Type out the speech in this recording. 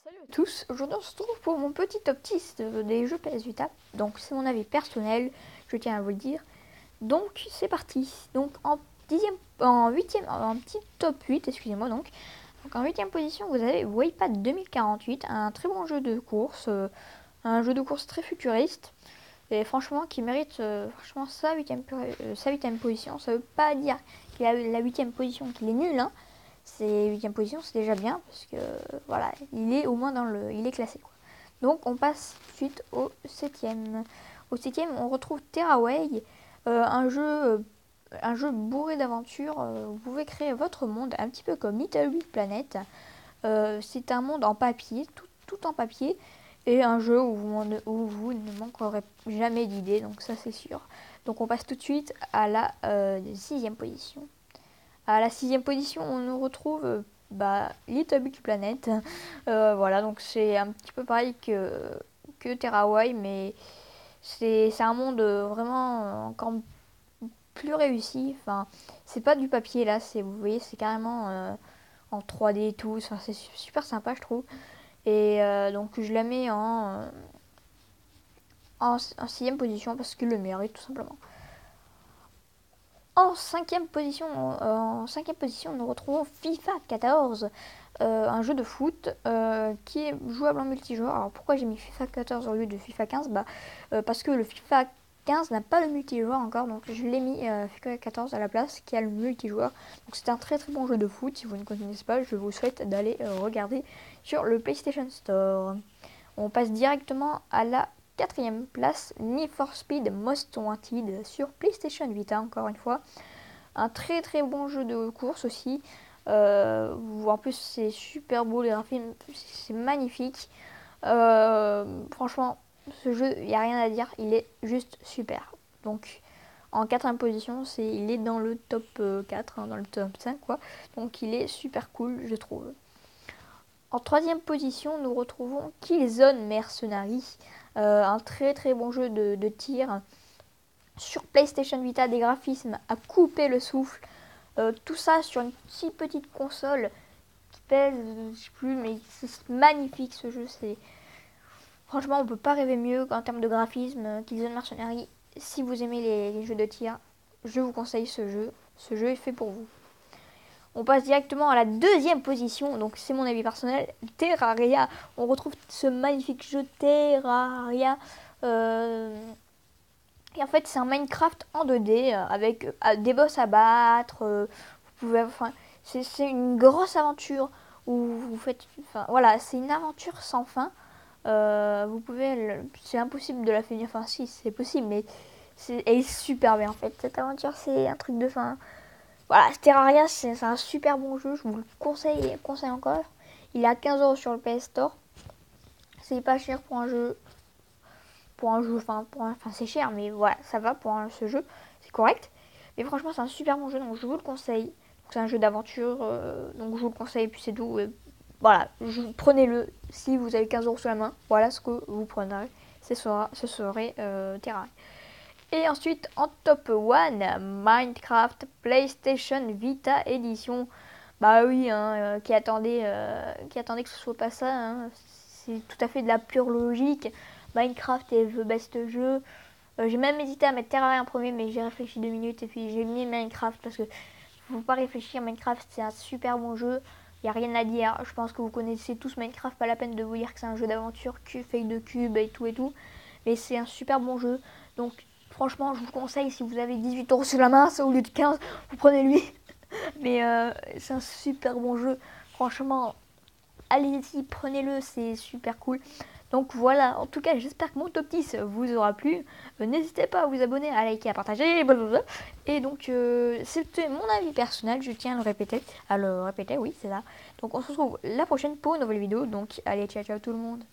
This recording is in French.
Salut à tous, aujourd'hui on se retrouve pour mon petit top 10 des jeux PS Vita. Donc c'est mon avis personnel, je tiens à vous le dire. Donc c'est parti. Donc en petit top 8, excusez-moi donc. Donc en 8ème position vous avez Waypad 2048, un très bon jeu de course, un jeu de course très futuriste. Et franchement qui mérite franchement sa 8ème position. Ça veut pas dire qu'il a la 8ème position qu'il est nul, hein. C'est 8ème position, c'est déjà bien parce que voilà, il est au moins il est classé quoi. Donc on passe tout de suite au 7ème. Au 7ème, on retrouve Terraway, un jeu bourré d'aventures. Vous pouvez créer votre monde un petit peu comme Little Big Planet. C'est un monde en papier, tout en papier, et un jeu où vous ne manquerez jamais d'idées, donc ça c'est sûr. Donc on passe tout de suite à la 6ème position. À la 6ème position, on nous retrouve Little Big Planet. Voilà, donc c'est un petit peu pareil que Terraway, mais c'est un monde vraiment encore plus réussi. Enfin, c'est pas du papier là, vous voyez, c'est carrément en 3D et tout. Enfin, c'est super sympa, je trouve. Et donc je la mets en 6ème position parce qu'il le mérite tout simplement. En 5ème position, nous retrouvons FIFA 14, un jeu de foot qui est jouable en multijoueur. Alors pourquoi j'ai mis FIFA 14 au lieu de FIFA 15 parce que le FIFA 15 n'a pas le multijoueur encore, donc je l'ai mis FIFA 14 à la place qui a le multijoueur. Donc c'est un très très bon jeu de foot. Si vous ne connaissez pas, je vous souhaite d'aller regarder sur le PlayStation Store. On passe directement à la 4ème place, Need for Speed Most Wanted sur PlayStation Vita, encore une fois. Un très très bon jeu de course aussi. En plus, c'est super beau, les graphismes, c'est magnifique. Franchement, ce jeu, il n'y a rien à dire, il est juste super. Donc, en 4ème position, il est dans le top 4, hein, dans le top 5, quoi. Donc, il est super cool, je trouve. En 3ème position, nous retrouvons Killzone Mercenary, un très très bon jeu de tir sur PlayStation Vita, des graphismes à couper le souffle, tout ça sur une si petite console qui pèse, je sais plus, mais c'est magnifique ce jeu. Franchement, on peut pas rêver mieux en termes de graphisme. Killzone Mercenary, si vous aimez les jeux de tir, je vous conseille ce jeu. Ce jeu est fait pour vous. On passe directement à la 2ème position, donc c'est mon avis personnel, Terraria. On retrouve ce magnifique jeu Terraria. Et en fait, c'est un Minecraft en 2D avec des boss à battre. C'est une grosse aventure où vous faites. Enfin, voilà, c'est une aventure sans fin. C'est impossible de la finir. Enfin, si, c'est possible, mais elle est super bien en fait. Cette aventure, c'est un truc de fin. Voilà, Terraria, c'est un super bon jeu. Je vous le conseille encore. Il est à 15€ sur le PS Store. C'est pas cher pour un jeu. Enfin c'est cher, mais voilà, ça va pour ce jeu. C'est correct. Mais franchement, c'est un super bon jeu, donc je vous le conseille. C'est un jeu d'aventure, donc je vous le conseille. Et puis c'est tout. Voilà, prenez-le si vous avez 15€ sur la main. Voilà ce que vous prendrez. Ce serait Terraria. Et ensuite, en top 1, Minecraft PlayStation Vita Edition. Bah oui, hein, qui attendait que ce soit pas ça. Hein. C'est tout à fait de la pure logique. Minecraft est le best jeu. J'ai même hésité à mettre Terraria en premier, mais j'ai réfléchi 2 minutes et puis j'ai mis Minecraft parce que faut pas réfléchir. Minecraft, c'est un super bon jeu. Il n'y a rien à dire. Je pense que vous connaissez tous Minecraft, pas la peine de vous dire que c'est un jeu d'aventure, fait de cubes et tout et tout. Mais c'est un super bon jeu. Donc franchement, je vous conseille, si vous avez 18€ sur la main, au lieu de 15, vous prenez lui. Mais c'est un super bon jeu. Franchement, allez-y, prenez-le, c'est super cool. Donc voilà, en tout cas, j'espère que mon top 10 vous aura plu. N'hésitez pas à vous abonner, à liker, à partager, blablabla. Et donc, c'était mon avis personnel, je tiens à le répéter, oui, c'est ça. Donc on se retrouve la prochaine pour une nouvelle vidéo. Donc allez, ciao ciao tout le monde.